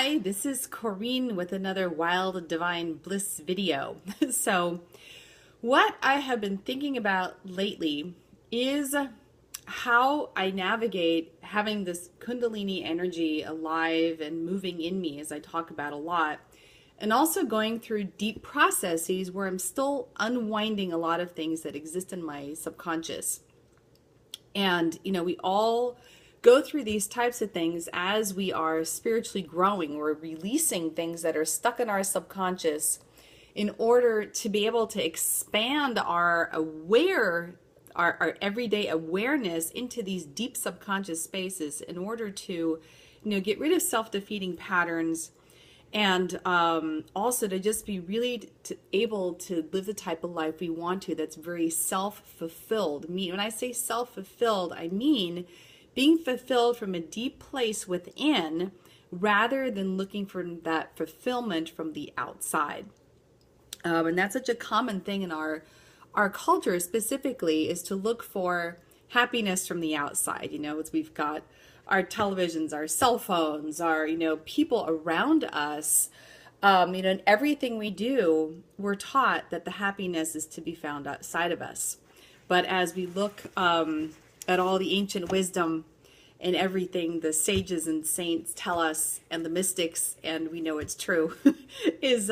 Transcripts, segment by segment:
Hi, this is Corrine with another Wild Divine Bliss video. So, what I have been thinking about lately is how I navigate having this Kundalini energy alive and moving in me, as I talk about a lot, and also going through deep processes where I'm still unwinding a lot of things that exist in my subconscious. And, we all go through these types of things as we are spiritually growing. We're releasing things that are stuck in our subconscious in order to be able to expand our everyday awareness into these deep subconscious spaces in order to, get rid of self-defeating patterns and also to just be really able to live the type of life we want to that's very self-fulfilled. When I say self-fulfilled, I mean being fulfilled from a deep place within rather than looking for that fulfillment from the outside. And that's such a common thing in our culture specifically, is to look for happiness from the outside. As we've got our televisions, our cell phones, our, people around us, and everything we do, we're taught that the happiness is to be found outside of us. But as we look at all the ancient wisdom and everything the sages and saints tell us, and the mystics, and we know it's true, is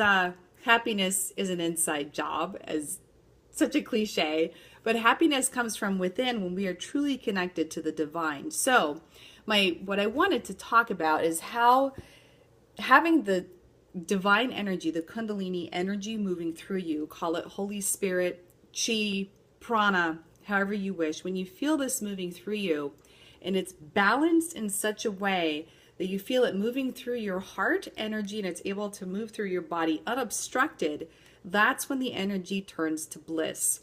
happiness is an inside job, as such a cliche, but happiness comes from within when we are truly connected to the divine. So what I wanted to talk about is how having the divine energy, the Kundalini energy moving through you, call it Holy Spirit, Chi, prana, however you wish, when you feel this moving through you and it's balanced in such a way that you feel it moving through your heart energy and it's able to move through your body unobstructed, that's when the energy turns to bliss.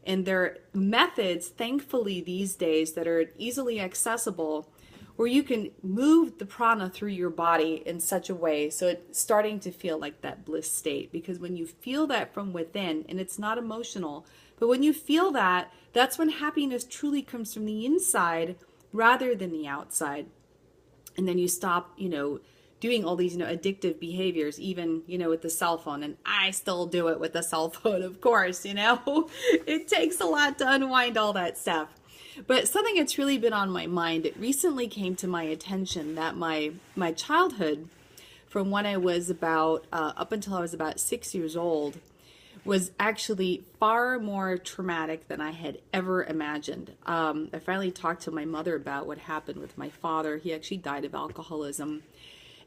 And there are methods, thankfully, these days that are easily accessible where you can move the prana through your body in such a way so it's starting to feel like that bliss state. Because when you feel that from within, and it's not emotional, but when you feel that, that's when happiness truly comes from the inside rather than the outside. And then you stop, doing all these, addictive behaviors, even, with the cell phone. And I still do it with the cell phone, of course, It takes a lot to unwind all that stuff. But something that's really been on my mind, it recently came to my attention that my childhood, from when I was up until I was about 6 years old, was actually far more traumatic than I had ever imagined. I finally talked to my mother about what happened with my father. He actually died of alcoholism.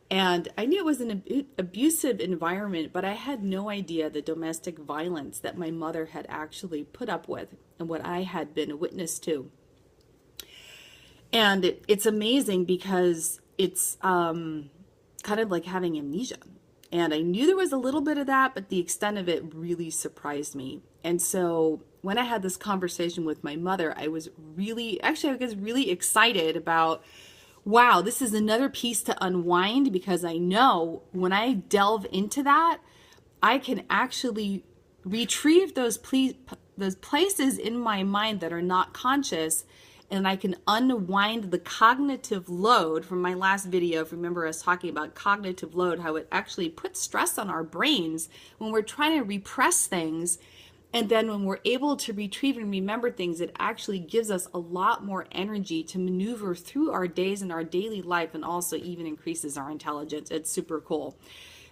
And I knew it was an abusive environment, but I had no idea the domestic violence that my mother had actually put up with and what I had been a witness to. And it's amazing because it's kind of like having amnesia. And I knew there was a little bit of that, but the extent of it really surprised me. And so when I had this conversation with my mother, I was really excited about, wow, this is another piece to unwind, because I know when I delve into that, I can actually retrieve those places in my mind that are not conscious, and I can unwind the cognitive load from my last video. If you remember us talking about cognitive load, how it actually puts stress on our brains when we're trying to repress things. And then when we're able to retrieve and remember things, it actually gives us a lot more energy to maneuver through our days and our daily life, and also even increases our intelligence. It's super cool.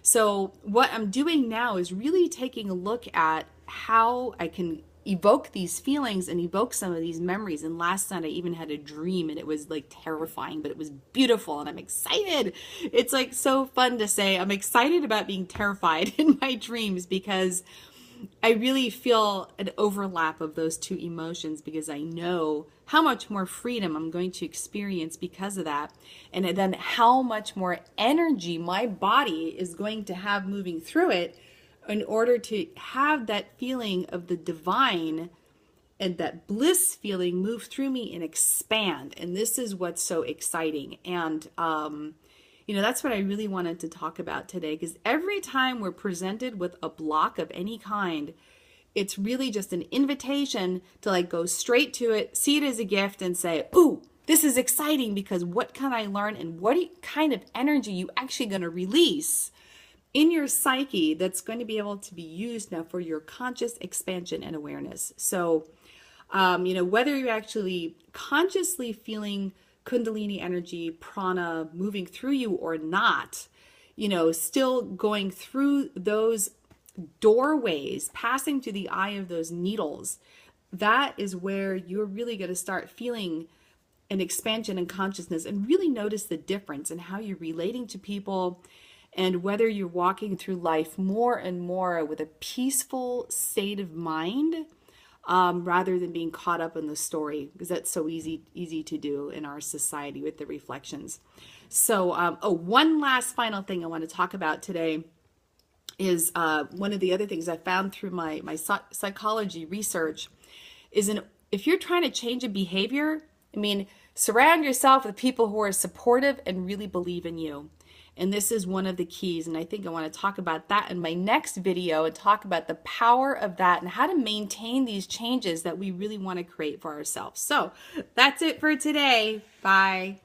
So what I'm doing now is really taking a look at how I can evoke these feelings and evoke some of these memories. And last night I even had a dream, and it was like terrifying, but it was beautiful, and I'm excited. It's like so fun to say I'm excited about being terrified in my dreams, because I really feel an overlap of those two emotions, because I know how much more freedom I'm going to experience because of that. And then how much more energy my body is going to have moving through it in order to have that feeling of the divine and that bliss feeling move through me and expand. And this is what's so exciting. And, that's what I really wanted to talk about today, because every time we're presented with a block of any kind, it's really just an invitation to go straight to it, see it as a gift, and say, ooh, this is exciting because what can I learn, and what kind of energy you actually going to release in your psyche that's going to be able to be used now for your conscious expansion and awareness. So, whether you're actually consciously feeling Kundalini energy, prana moving through you or not, still going through those doorways, passing through the eye of those needles, that is where you're really going to start feeling an expansion in consciousness and really notice the difference in how you're relating to people, and whether you're walking through life more and more with a peaceful state of mind, rather than being caught up in the story, because that's so easy to do in our society with the reflections. So, one last final thing I want to talk about today is one of the other things I found through my psychology research is if you're trying to change a behavior, surround yourself with people who are supportive and really believe in you. And this is one of the keys. And I think I want to talk about that in my next video and talk about the power of that and how to maintain these changes that we really want to create for ourselves. So that's it for today. Bye.